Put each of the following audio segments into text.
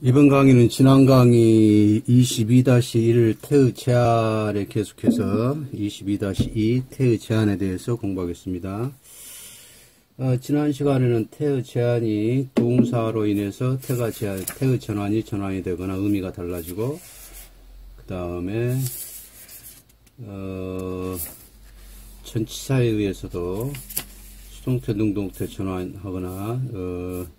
이번 강의는 지난 강의 22-1 태의 제한에 계속해서 22-2 태의 제한에 대해서 공부하겠습니다. 지난 시간에는 태의 제한이 동사로 인해서 태의 전환이 되거나 의미가 달라지고, 그 다음에 전치사에 의해서도 수동태, 능동태 전환하거나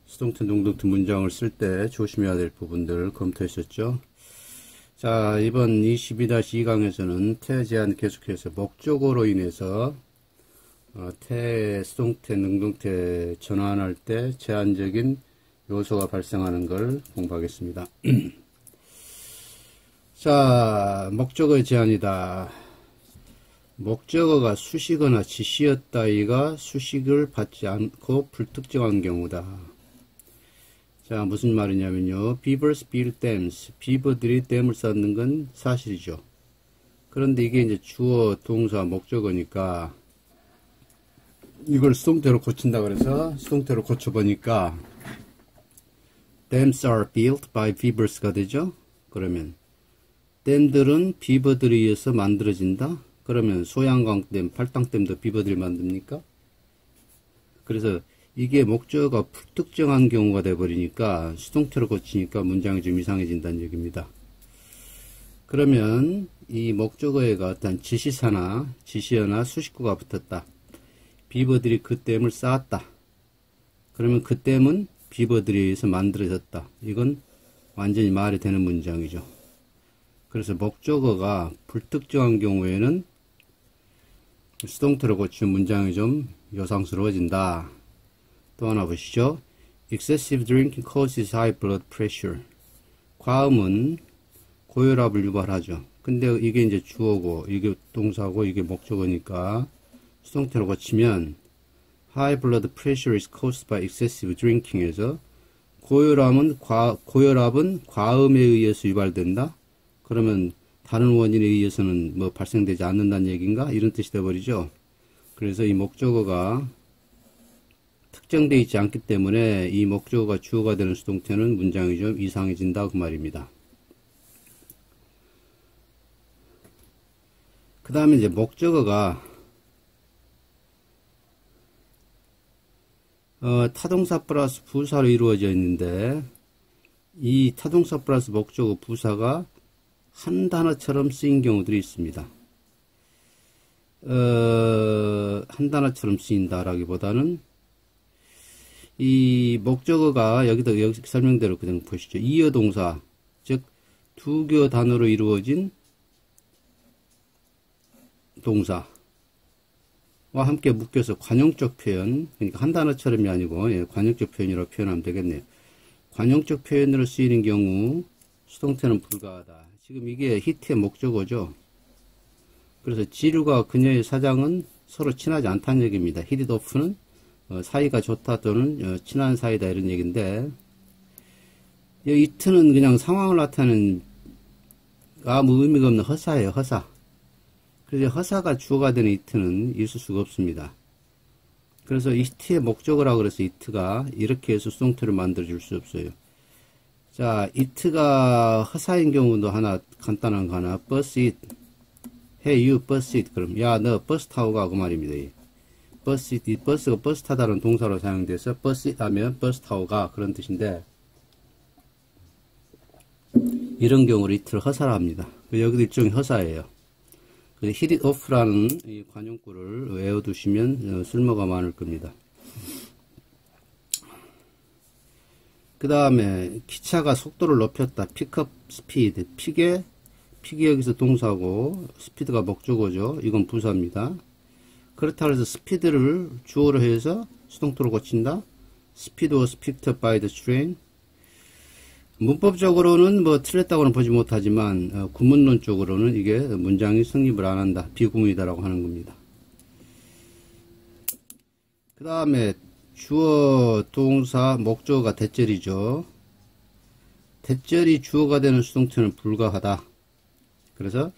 수동태, 능동태 문장을 쓸 때 조심해야 될 부분들 검토했었죠. 자, 이번 22-2 강에서는 태 제한 계속해서 목적어로 인해서 수동태, 능동태 전환할 때 제한적인 요소가 발생하는 걸 공부하겠습니다. 자, 목적어의 제한이다. 목적어가 수식어나 지시였다이가 수식을 받지 않고 불특정한 경우다. 자, 무슨 말이냐면요. Beavers build dams. 비버들이 댐을 쌓는 건 사실이죠. 그런데 이게 이제 주어, 동사, 목적어니까 이걸 수동태로 고친다 그래서 수동태로 고쳐보니까 Dams are built by beavers가 되죠. 그러면 댐들은 비버들에 의해서 만들어진다. 그러면 소양강댐, 팔당댐도 비버들이 만듭니까? 그래서 이게 목적어가 불특정한 경우가 돼버리니까 수동태로 고치니까 문장이 좀 이상해진다는 얘기입니다. 그러면 이 목적어에가 어떤 지시사나 지시어나 수식구가 붙었다. 비버들이 그 댐을 쌓았다. 그러면 그 댐은 비버들에 의해서 만들어졌다. 이건 완전히 말이 되는 문장이죠. 그래서 목적어가 불특정한 경우에는 수동태로 고치면 문장이 좀 요상스러워진다. 또 하나 보시죠. Excessive drinking causes high blood pressure. 과음은 고혈압을 유발하죠. 근데 이게 이제 주어고, 이게 동사고, 이게 목적어니까 수동태로 고치면 high blood pressure is caused by excessive drinking에서 고혈압은 과음에 의해서 유발된다. 그러면 다른 원인에 의해서는 뭐 발생되지 않는다는 얘기인가? 이런 뜻이 되어버리죠. 그래서 이 목적어가 특정되어 있지 않기 때문에 이 목적어가 주어가 되는 수동태는 문장이 좀 이상해진다 그 말입니다. 그 다음에 이제 목적어가 타동사 플러스 부사로 이루어져 있는데 이 타동사 플러스 목적어 부사가 한 단어처럼 쓰인 경우들이 있습니다. 한 단어처럼 쓰인다라기보다는 이 목적어가 여기 설명대로 그냥 보시죠. 이어 동사, 즉 두 개의 단어로 이루어진 동사와 함께 묶여서 관용적 표현, 그러니까 한 단어처럼이 아니고 관용적 표현이라고 표현하면 되겠네요. 관용적 표현으로 쓰이는 경우 수동태는 불가하다. 지금 이게 히트의 목적어죠. 그래서 지루가 그녀의 사장은 서로 친하지 않다는 얘기입니다. 히릿오프는 사이가 좋다 또는 친한 사이다 이런 얘기인데, 이트는 그냥 상황을 나타내는 아무 의미가 없는 허사예요. 허사. 그래서 허사가 주어가 되는 이트는 있을 수가 없습니다. 그래서 이트의 목적어라고 그래서 이트가 이렇게 해서 수동태를 만들어 줄 수 없어요. 자, 이트가 허사인 경우도 하나 간단한 거 하나. bus it. Hey you bus it. 그럼 야 너 버스 타고 가 그 말입니다. 버스, 이 버스가 버스 타다는 동사로 사용돼서 버스 하면 버스 타고 가 그런 뜻인데, 이런 경우를 이틀 허사라 합니다. 여기도 일종의 허사예요. 그래서 hit it off라는 이 관용구를 외워두시면 쓸모가 많을 겁니다. 그 다음에 기차가 속도를 높였다. pick up speed. 픽이 여기서 동사고 스피드가 목적어죠. 이건 부사입니다. 그렇다고 해서 스피드를 주어로 해서 수동태로 고친다. Speed was picked up by the train. 문법적으로는 뭐 틀렸다고는 보지 못하지만 구문론적으로는 이게 문장이 성립을 안 한다. 비구문이다라고 하는 겁니다. 그 다음에 주어, 동사, 목적어가 대절이죠. 대절이 주어가 되는 수동태는 불가하다. 그래서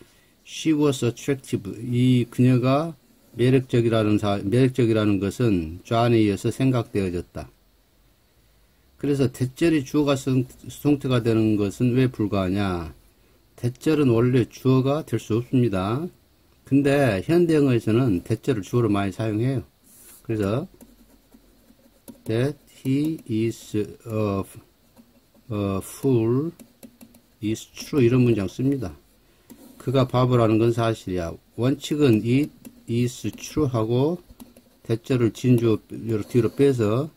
she was attractive. 이 그녀가 매력적이라는 것은 존에 의해서 생각되어졌다. 그래서 대절이 주어가 수동태가 되는 것은 왜 불가하냐? 대절은 원래 주어가 될 수 없습니다. 근데 현대영어에서는 대절을 주어로 많이 사용해요. 그래서 that he is a fool is true 이런 문장 씁니다. 그가 바보라는 건 사실이야. 원칙은 it is true 하고 대절을 진주어 뒤로 빼서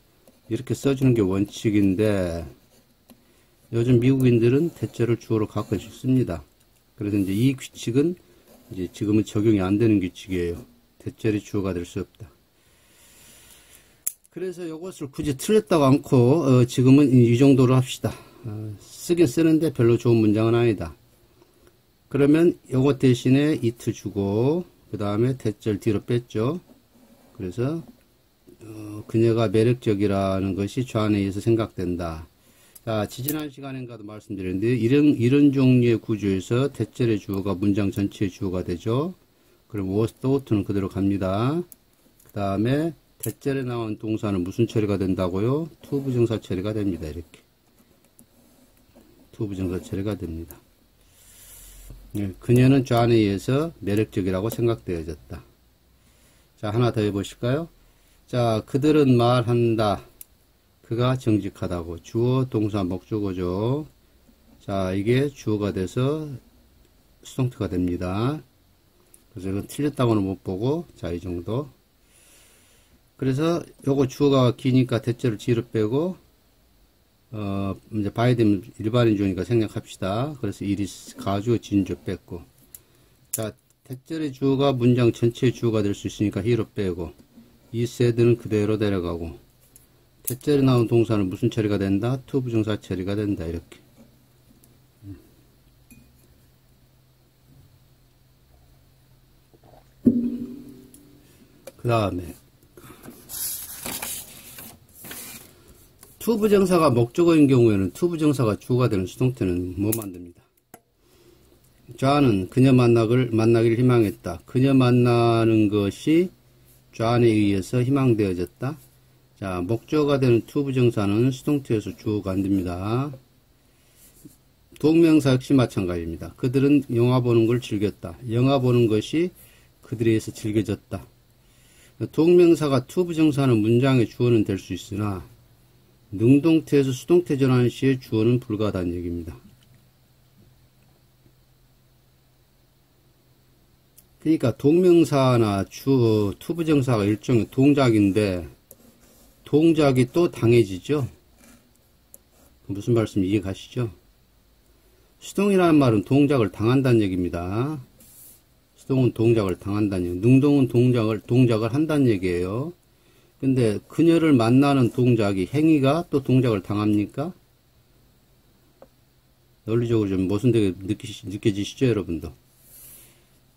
이렇게 써주는 게 원칙인데 요즘 미국인들은 대절을 주어로 가끔씩 씁니다. 그래서 이제 이 규칙은 이제 지금은 적용이 안 되는 규칙이에요. 대절이 주어가 될 수 없다. 그래서 이것을 굳이 틀렸다고 않고 지금은 이 정도로 합시다. 쓰긴 쓰는데 별로 좋은 문장은 아니다. 그러면 요것 대신에 it 주고 그 다음에 대절 뒤로 뺐죠. 그래서 그녀가 매력적이라는 것이 좌안에서 생각된다. 자, 지지난 시간인가도 말씀드렸는데 이런 종류의 구조에서 대절의 주어가 문장 전체의 주어가 되죠. 그럼 was thought는 그대로 갑니다. 그 다음에 대절에 나온 동사는 무슨 처리가 된다고요? to 부정사 처리가 됩니다. 이렇게 to 부정사 처리가 됩니다. 그녀는 좌안에 의해서 매력적이라고 생각되어졌다. 자, 하나 더 해보실까요? 자, 그들은 말한다. 그가 정직하다고. 주어, 동사, 목적어죠. 자, 이게 주어가 돼서 수동태가 됩니다. 그래서 이건 틀렸다고는 못 보고, 자, 이 정도. 그래서 요거 주어가 기니까 대절을 뒤로 빼고, 이제 봐야 되면 일반인 주어니까 생략합시다. 그래서 이리스, 가주어, 진주어 뺐고. 자, 대절의 주어가 문장 전체의 주어가 될 수 있으니까 히로 빼고, 이 세드는 그대로 데려가고, 대절에 나온 동사는 무슨 처리가 된다? to 부정사 처리가 된다. 이렇게. 그 다음에 to 부정사가 목적어인 경우에는 to 부정사가 주어가 되는 수동태는 뭐 만듭니다. 좌는 그녀 만나기를 희망했다. 그녀 만나는 것이 좌안에 의해서 희망되어졌다. 자, 목적어가 되는 to 부정사는 수동태에서 주어가 안 됩니다. 동명사 역시 마찬가지입니다. 그들은 영화 보는 걸 즐겼다. 영화 보는 것이 그들에 의해서 즐겨졌다. 동명사가 to 부정사는 문장의 주어는 될 수 있으나 능동태에서 수동태 전환 시에 주어는 불가하다는 얘기입니다. 그러니까 동명사나 to 부정사가 일종의 동작인데 동작이 또 당해지죠. 무슨 말씀 이해 가시죠? 수동이라는 말은 동작을 당한다는 얘기입니다. 수동은 동작을 당한다는 얘기. 능동은 동작을 한다는 얘기예요. 근데 그녀를 만나는 동작이 행위가 또 동작을 당합니까? 논리적으로 좀 모순되게 느껴지시죠, 여러분도?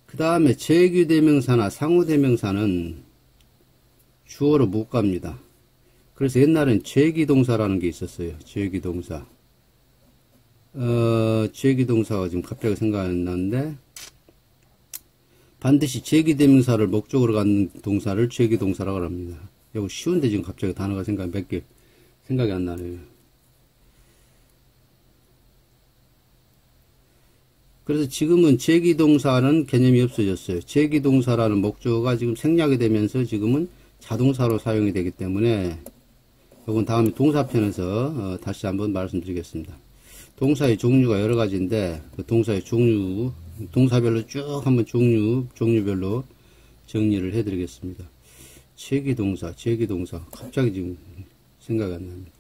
그 다음에 제규대명사나 상호대명사는 주어로 못 갑니다. 그래서 옛날엔 제기동사라는 게 있었어요. 제기동사. 제기동사가 지금 갑자기 생각이 안 나는데, 반드시 제기대명사를 목적으로 갖는 동사를 제기동사라고 합니다. 이거 쉬운데 지금 갑자기 단어가 생각이 안 나네요. 그래서 지금은 제기동사는 개념이 없어졌어요. 제기동사라는 목적어가 지금 생략이 되면서 지금은 자동사로 사용이 되기 때문에 이건 다음에 동사편에서 다시 한번 말씀드리겠습니다. 동사의 종류가 여러 가지인데 그 동사의 종류, 동사별로 쭉 한번 종류별로 정리를 해드리겠습니다. 제기동사 갑자기 지금 생각이 안 납니다.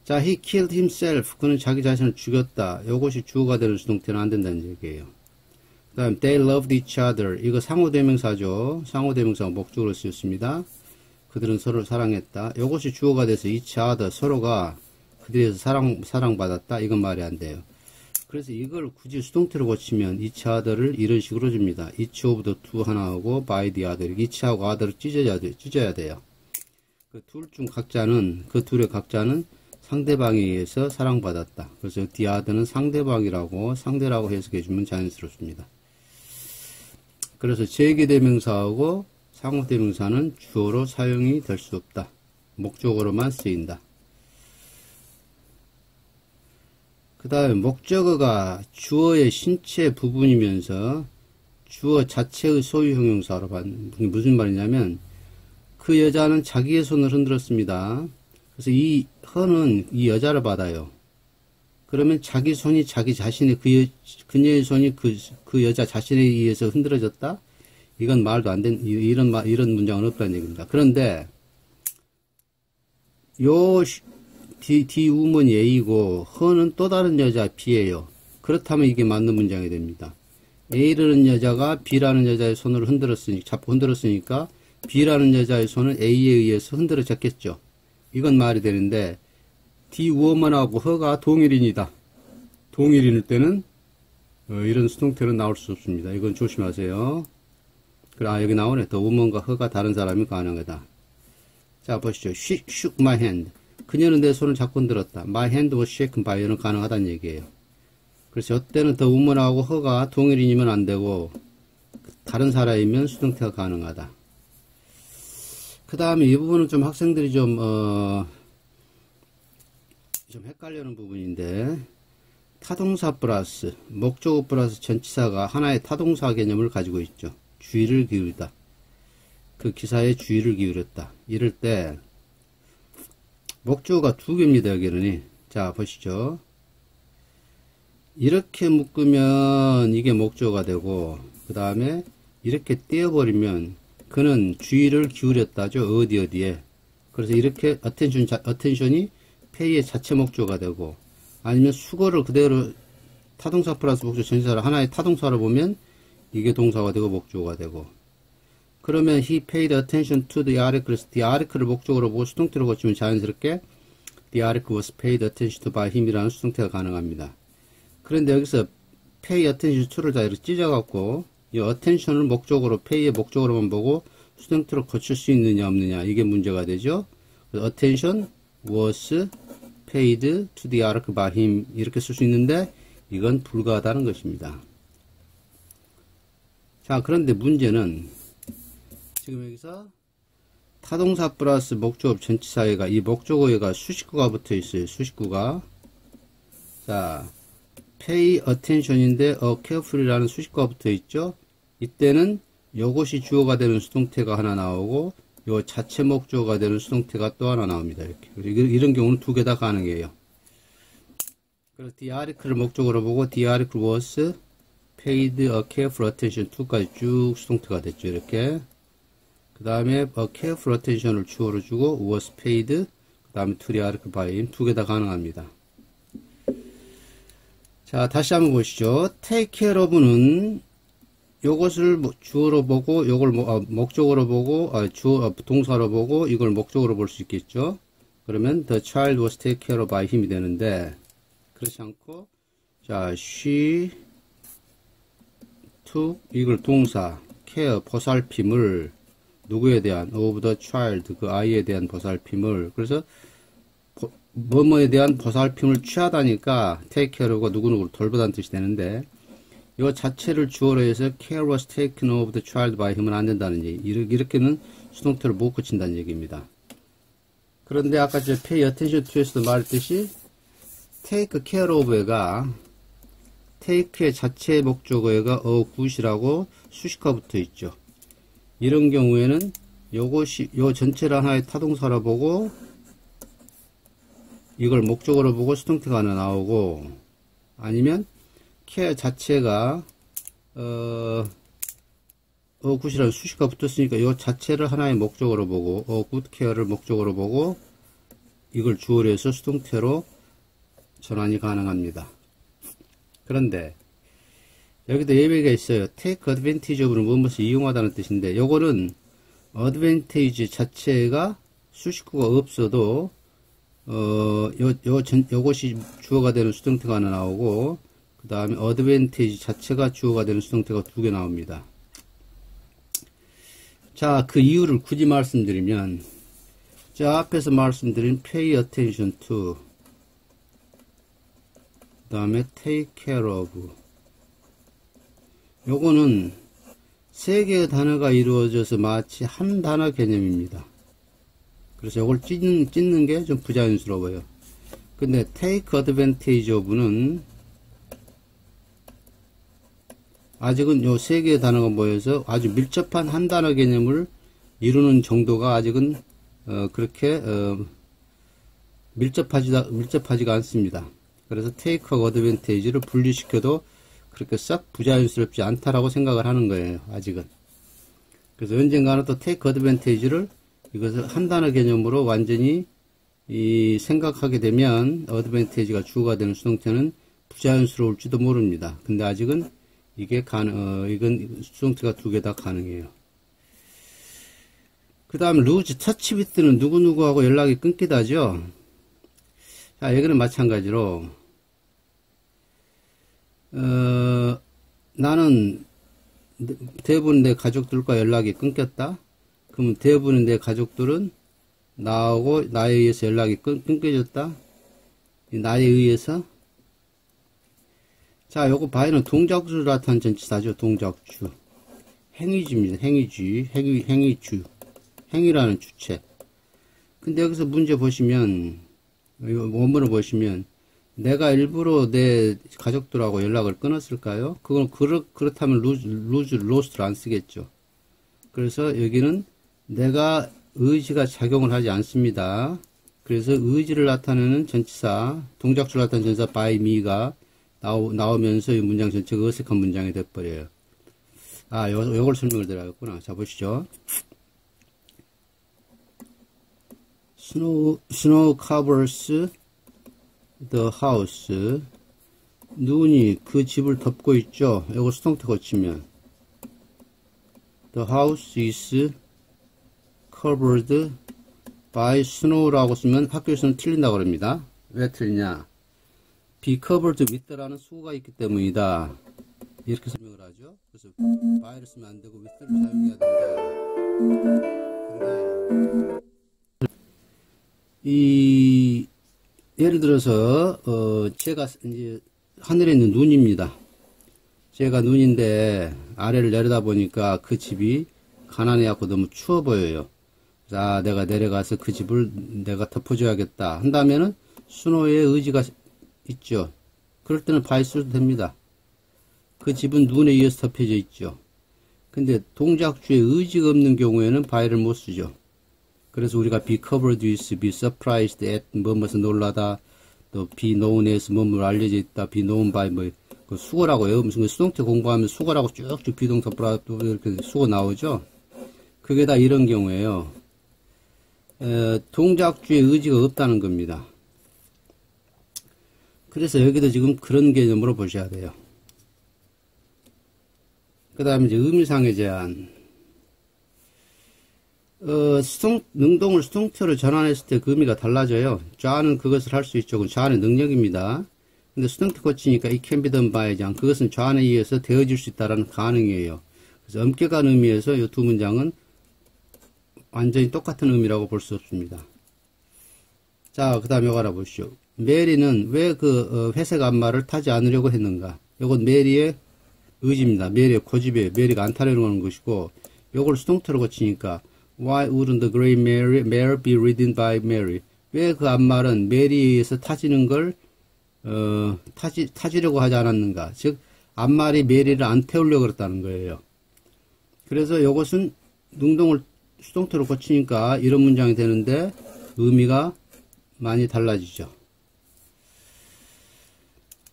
자, he killed himself. 그는 자기 자신을 죽였다. 이것이 주어가 되는 수동태는 안 된다는 얘기예요. 그 다음 they loved each other. 이거 상호대명사죠. 상호대명사가 목적으로 쓰였습니다. 그들은 서로를 사랑했다. 이것이 주어가 돼서 each other, 서로가 그들에서 사랑받았다. 이건 말이 안 돼요. 그래서 이걸 굳이 수동태로 고치면 each other를 이런 식으로 줍니다. each of the two 하나하고 by the other. each하고 other를 찢어야 돼요. 그 둘의 각자는 상대방에 의해서 사랑받았다. 그래서 the other는 상대라고 해석해주면 자연스럽습니다. 그래서 제기대명사하고 상호대명사는 주어로 사용이 될 수 없다. 목적어로만 쓰인다. 그 다음에 목적어가 주어의 신체 부분이면서 주어 자체의 소유 형용사로 무슨 말이냐면 그 여자는 자기의 손을 흔들었습니다. 그래서 이 허는 이 여자를 받아요. 그러면 자기 손이 자기 자신의 그녀의 손이 그 여자 자신에 의해서 흔들어졌다? 이건 말도 안 된, 이런 문장은 없다는 얘기입니다. 그런데, D 우먼이 A이고, 허는 또 다른 여자 B예요. 그렇다면 이게 맞는 문장이 됩니다. A라는 여자가 B라는 여자의 손을 잡고 흔들었으니까, B라는 여자의 손은 A에 의해서 흔들어졌겠죠. 이건 말이 되는데, D 우먼하고 허가 동일인이다. 동일인일 때는, 이런 수동태는 나올 수 없습니다. 이건 조심하세요. 여기 나오네. The woman과 허가 다른 사람이 가능하다. 자, 보시죠. She shook my hand. 그녀는 내 손을 잡고 흔들었다. My hand was shaken by her는 가능하다는 얘기예요. 그래서 이때는 the woman하고 허가 동일인이면 안 되고, 다른 사람이면 수동태가 가능하다. 그 다음에 이 부분은 좀 학생들이 좀 헷갈리는 부분인데, 타동사 플러스, 목적어 플러스 전치사가 하나의 타동사 개념을 가지고 있죠. 주의를 기울이다. 그 기사에 주의를 기울였다. 이럴 때 목적어가 두 개입니다. 여기는. 자, 보시죠. 이렇게 묶으면 이게 목적어가 되고, 그 다음에 이렇게 떼어버리면 그는 주의를 기울였다죠. 어디에. 그래서 이렇게 attention이 pay의 자체 목적어가 되고, 아니면 수거를 그대로 타동사 플러스 목적 전치사를 하나의 타동사로 보면 이게 동사가 되고 목적어가 되고, 그러면 he paid attention to the article. the article을 목적어로 보고 수동태로 고치면 자연스럽게 the article was paid attention to by him이라는 수동태가 가능합니다. 그런데 여기서 pay attention to를 다 이렇게 찢어갖고 이 attention을 목적어로 pay의 목적어로만 보고 수동태로 고칠 수 있느냐 없느냐 이게 문제가 되죠. attention was paid to the article by him 이렇게 쓸 수 있는데 이건 불가하다는 것입니다. 자, 그런데 문제는 지금 여기서 타동사 플러스 목적어 전치사에가 이 목적어에가 수식구가 붙어 있어요. 수식구가. 자, pay attention인데 carefully라는 수식구가 붙어 있죠. 이때는 요것이 주어가 되는 수동태가 하나 나오고 요 자체 목적어가 되는 수동태가 또 하나 나옵니다. 이렇게. 이런 경우는 두 개 다 가능해요. 그래서 the article을 목적어로 보고 the article was paid a careful attention to까지 쭉 수동태가 됐죠. 이렇게. 그 다음에 a careful attention을 주어로 주고 was paid 그 다음에 to the article by him 두 개 다 가능합니다. 자, 다시 한번 보시죠. take care of는 요것을 주어로 보고 요걸 목적어로 보고 동사로 보고 이걸 목적어로 볼 수 있겠죠. 그러면 the child was taken care of by him이 되는데 그렇지 않고 자 she took 이걸 동사 care 보살핌을 누구에 대한 of the child 그 아이에 대한 보살핌을 그래서 뭐뭐에 대한 보살핌을 취하다니까 take care가 누구누구를 돌보다는 뜻이 되는데 이 자체를 주어로 해서 care was taken of the child by him은 안 된다는 얘기. 이렇게는 수동태를 못 고친다는 얘기입니다. 그런데 아까 저 pay attention to에서도 말했듯이 take care of가 take의 자체 목적어가 good이라고 수식어가 붙어 있죠. 이런 경우에는 요것이 요 전체를 하나의 타동사로 보고 이걸 목적어로 보고 수동태가 하나 나오고 아니면 care 자체가 good이라는 수식어가 붙었으니까 요 자체를 하나의 목적어로 보고 good care를 목적어로 보고 이걸 주어로 해서 수동태로 전환이 가능합니다. 그런데 여기도 예외가 있어요. take advantage of는 무엇을 이용하다는 뜻인데 요거는 advantage 자체가 수식구가 없어도 요것이 주어가 되는 수동태가 하나 나오고 그 다음에 advantage 자체가 주어가 되는 수동태가 두 개 나옵니다. 자, 그 이유를 굳이 말씀드리면 저 앞에서 말씀드린 pay attention to 그 다음에 take care of 요거는 세 개의 단어가 이루어져서 마치 한 단어 개념입니다. 그래서 요걸 찢는 게 좀 부자연스러워요. 근데 take advantage of는 아직은 요 세 개의 단어가 모여서 아주 밀접한 한 단어 개념을 이루는 정도가 아직은 그렇게 밀접하지가 않습니다. 그래서 take advantage를 분리시켜도 그렇게 썩 부자연스럽지 않다라고 생각을 하는 거예요. 아직은. 그래서 언젠가는 또 take advantage를 이것을 한 단어 개념으로 완전히 생각하게 되면 advantage가 주어가 되는 수동태는 부자연스러울지도 모릅니다. 근데 아직은 이게 이건 수동태가 두 개 다 가능해요. 그 다음 lose touch with는 누구누구하고 연락이 끊기다죠. 자, 여기는 마찬가지로 나는 대부분 내 가족들과 연락이 끊겼다. 그러면 대부분 내 가족들은 나하고 나에 의해서 연락이 끊겨졌다. 나에 의해서. 자, 요거 바이는 동작주를 나타낸 전치사죠. 동작주. 행위주입니다. 행위주. 행위라는 주체. 근데 여기서 문제 보시면, 원문을 보시면, 내가 일부러 내 가족들하고 연락을 끊었을까요? 그건 그렇다면 lost를 안 쓰겠죠. 그래서 여기는 내가 의지가 작용을 하지 않습니다. 그래서 의지를 나타내는 전치사, 동작주를 나타내는 전치사 by me가 나오면서 이 문장 전체가 어색한 문장이 돼버려요. 아, 요걸 설명을 드려야겠구나. 자, 보시죠. Snow covers the house. 눈이 그 집을 덮고 있죠. 이거 수동태 고치면 the house is covered by snow라고 쓰면 학교에서는 틀린다고 합니다. 왜 틀리냐? be covered with라는 수고가 있기 때문이다. 이렇게 설명을 하죠. 그래서 by를 쓰면 안 되고 with를 사용해야 된다. 근데 예를 들어서 제가 이제 하늘에 있는 눈입니다. 제가 눈인데 아래를 내려다 보니까 그 집이 가난해갖고 너무 추워 보여요. 자, 내가 내려가서 그 집을 내가 덮어줘야겠다 한다면은 스노우의 의지가 있죠. 그럴 때는 by 써도 됩니다. 그 집은 눈에 의해서 덮여져 있죠. 근데 동작주에 의지가 없는 경우에는 by를 못 쓰죠. 그래서 우리가 be covered with, be surprised at, 뭐뭐서 놀라다, 또 be known as, 뭐뭐 알려져 있다, be known by, 그 수거라고요. 무슨 수동태 공부하면 수거라고 쭉쭉 비동사프라 또 이렇게 수거 나오죠. 그게 다 이런 경우에요. 동작주에 의지가 없다는 겁니다. 그래서 여기도 지금 그런 개념으로 보셔야 돼요. 그 다음에 이제 의미상의 제한. 능동을 수동태로 전환했을 때 그 의미가 달라져요. 좌는 그것을 할 수 있죠. 그건 좌의 능력입니다. 근데 수동태 고치니까 it can be done by 장. 그것은 좌에 의해서 되어질 수 있다라는 가능이에요. 그래서 엄격한 의미에서 이 두 문장은 완전히 똑같은 의미라고 볼 수 없습니다. 자, 그 다음에 이거 알아보시죠. 메리는 왜 그 회색 안마를 타지 않으려고 했는가? 이건 메리의 의지입니다. 메리의 고집이에요. 메리가 안 타려고 하는 것이고, 이걸 수동태로 고치니까 Why wouldn't the gray mare be ridden by Mary? 왜 그 앞말은 메리에 의해서 타지는 걸 타지려고 하지 않았는가? 즉 앞말이 메리를 안 태우려고 그랬다는 거예요. 그래서 이것은 능동을 수동태로 고치니까 이런 문장이 되는데 의미가 많이 달라지죠.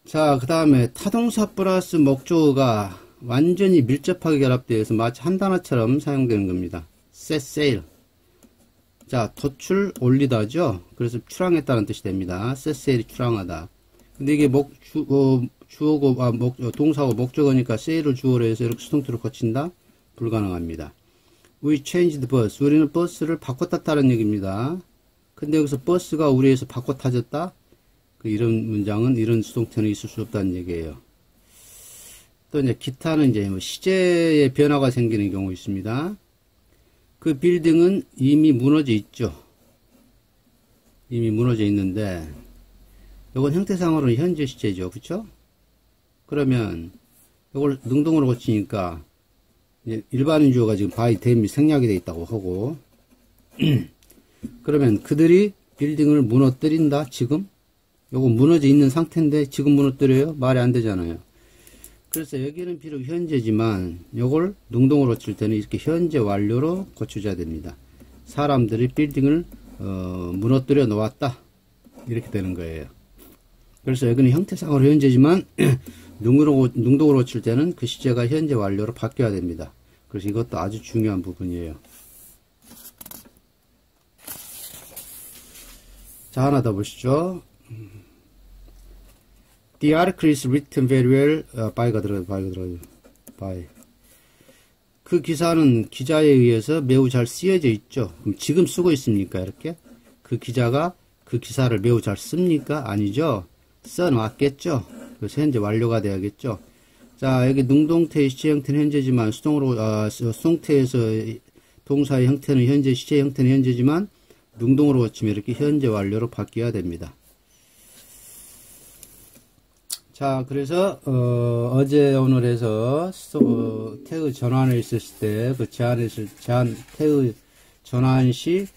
자, 그 다음에 타동사 플러스 목적어가 완전히 밀접하게 결합되어서 마치 한 단어처럼 사용되는 겁니다. set sail. 자, 도출 올리다죠. 그래서 출항했다는 뜻이 됩니다. set sail이 출항하다. 근데 이게 주어고 동사고 목적어니까 sail을 주어로 해서 이렇게 수동태로 고친다? 불가능합니다. We changed bus. 우리는 버스를 바꿔 탔다는 얘기입니다. 근데 여기서 버스가 우리에서 바꿔 타졌다? 이런 문장은, 이런 수동태는 있을 수 없다는 얘기예요. 또 이제 기타는 이제 시제의 변화가 생기는 경우 있습니다. 그 빌딩은 이미 무너져 있죠. 이미 무너져 있는데, 이건 형태상으로는 현재 시제죠. 그쵸? 그러면, 이걸 능동으로 고치니까, 일반인 주어가 지금 by 댐이 생략이 되어 있다고 하고, 그러면 그들이 빌딩을 무너뜨린다, 지금? 요거 무너져 있는 상태인데 지금 무너뜨려요? 말이 안 되잖아요. 그래서 여기는 비록 현재지만 요걸 능동으로 칠 때는 이렇게 현재 완료로 고쳐줘야 됩니다. 사람들이 빌딩을 무너뜨려 놓았다 이렇게 되는 거예요. 그래서 여기는 형태상으로 현재지만 능동으로 칠 때는 그 시제가 현재 완료로 바뀌어야 됩니다. 그래서 이것도 아주 중요한 부분이에요. 자, 하나 더 보시죠. The article is written very well. by가 들어가요. by. 그 기사는 기자에 의해서 매우 잘 쓰여져 있죠. 그럼 지금 쓰고 있습니까? 이렇게? 그 기자가 그 기사를 매우 잘 씁니까? 아니죠. 써놨겠죠. 그래서 현재 완료가 돼야겠죠. 자, 여기 능동태의 시제 형태는 현재지만 수동태에서 동사의 형태는 현재, 시제 형태는 현재지만 능동으로 고치면 이렇게 현재 완료로 바뀌어야 됩니다. 자, 그래서 어제 오늘 해서 태의 전환을 있었을 때 그 태의 전환 시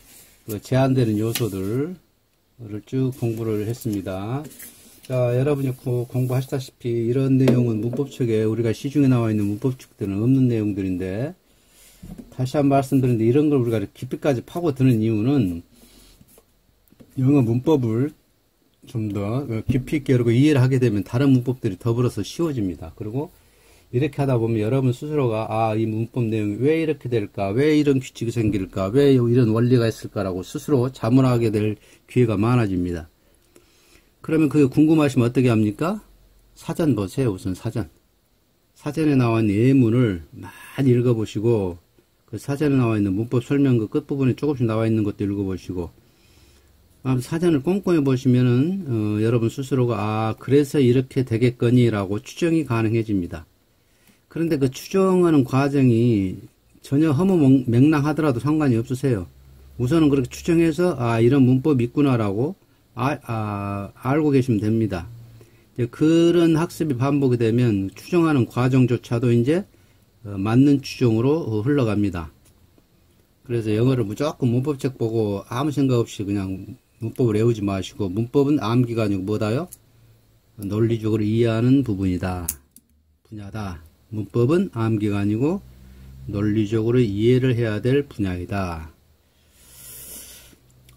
그 제한되는 요소들을 쭉 공부를 했습니다. 자, 여러분이 공부하시다시피 이런 내용은 문법책에 우리가 시중에 나와 있는 문법책들은 없는 내용들인데, 다시 한번 말씀드리는데 이런 걸 우리가 깊이까지 파고드는 이유는 영어 문법을 좀 더 깊이 있게 여러분 이해를 하게 되면 다른 문법들이 더불어서 쉬워집니다. 그리고 이렇게 하다 보면 여러분 스스로가 이 문법 내용이 왜 이렇게 될까, 왜 이런 규칙이 생길까, 왜 이런 원리가 있을까라고 스스로 자문하게 될 기회가 많아집니다. 그러면 그게 궁금하시면 어떻게 합니까? 사전 보세요. 우선 사전에 나와 있는 예문을 많이 읽어보시고, 그 사전에 나와 있는 문법 설명 그 끝부분에 조금씩 나와 있는 것도 읽어보시고, 사전을 꼼꼼히 보시면은 여러분 스스로가 그래서 이렇게 되겠거니 라고 추정이 가능해집니다. 그런데 그 추정하는 과정이 전혀 허무맹랑하더라도 상관이 없으세요. 우선은 그렇게 추정해서 이런 문법이 있구나라고 알고 계시면 됩니다. 그런 학습이 반복이 되면 추정하는 과정조차도 이제 맞는 추정으로 흘러갑니다. 그래서 영어를 무조건 문법책 보고 아무 생각 없이 그냥 문법을 외우지 마시고, 문법은 암기가 아니고 뭐다요? 논리적으로 이해하는 부분이다. 분야다. 문법은 암기가 아니고 논리적으로 이해를 해야 될 분야이다.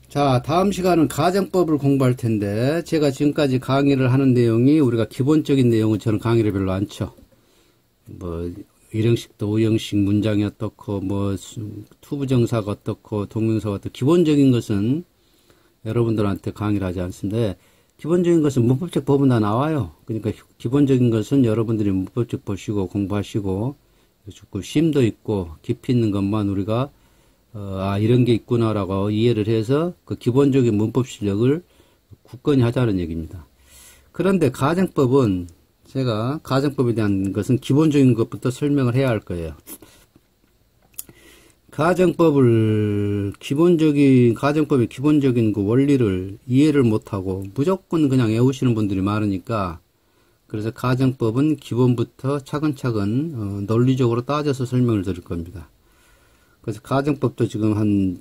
자, 다음 시간은 가정법을 공부할 텐데, 제가 지금까지 강의를 하는 내용이 우리가 기본적인 내용은 저는 강의를 별로 안 쳐. 일형식도 오형식 문장이 어떻고, 투부정사가 어떻고, 동명사가 어떻고, 기본적인 것은 여러분들한테 강의를 하지 않습니다. 기본적인 것은 문법책 보면 다 나와요. 그러니까 기본적인 것은 여러분들이 문법책 보시고 공부하시고, 조금 심도 있고 깊이 있는 것만 우리가 이런 게 있구나라고 이해를 해서 그 기본적인 문법 실력을 굳건히 하자는 얘기입니다. 그런데 가정법은 제가 가정법에 대한 것은 기본적인 것부터 설명을 해야 할 거예요. 가정법의 기본적인 그 원리를 이해를 못하고 무조건 그냥 외우시는 분들이 많으니까, 그래서 가정법은 기본부터 차근차근 논리적으로 따져서 설명을 드릴 겁니다. 그래서 가정법도 지금 한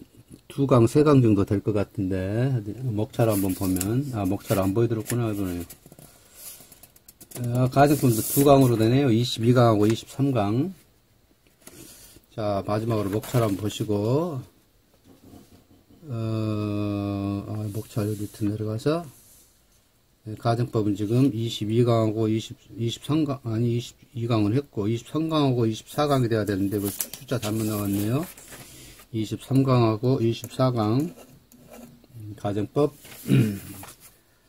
2강, 3강 정도 될 것 같은데, 목차를 한번 보면, 목차를 안 보여드렸구나, 이번에. 가정법도 2강으로 되네요. 22강하고 23강. 자, 마지막으로 목차를 한번 보시고, 목차 여기 밑에 내려가서, 가정법은 지금 22강하고 23강, 22강을 했고, 23강하고 24강이 돼야 되는데, 그 숫자 잘못 나왔네요. 23강하고 24강, 가정법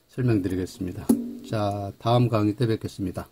설명드리겠습니다. 자, 다음 강의 때 뵙겠습니다.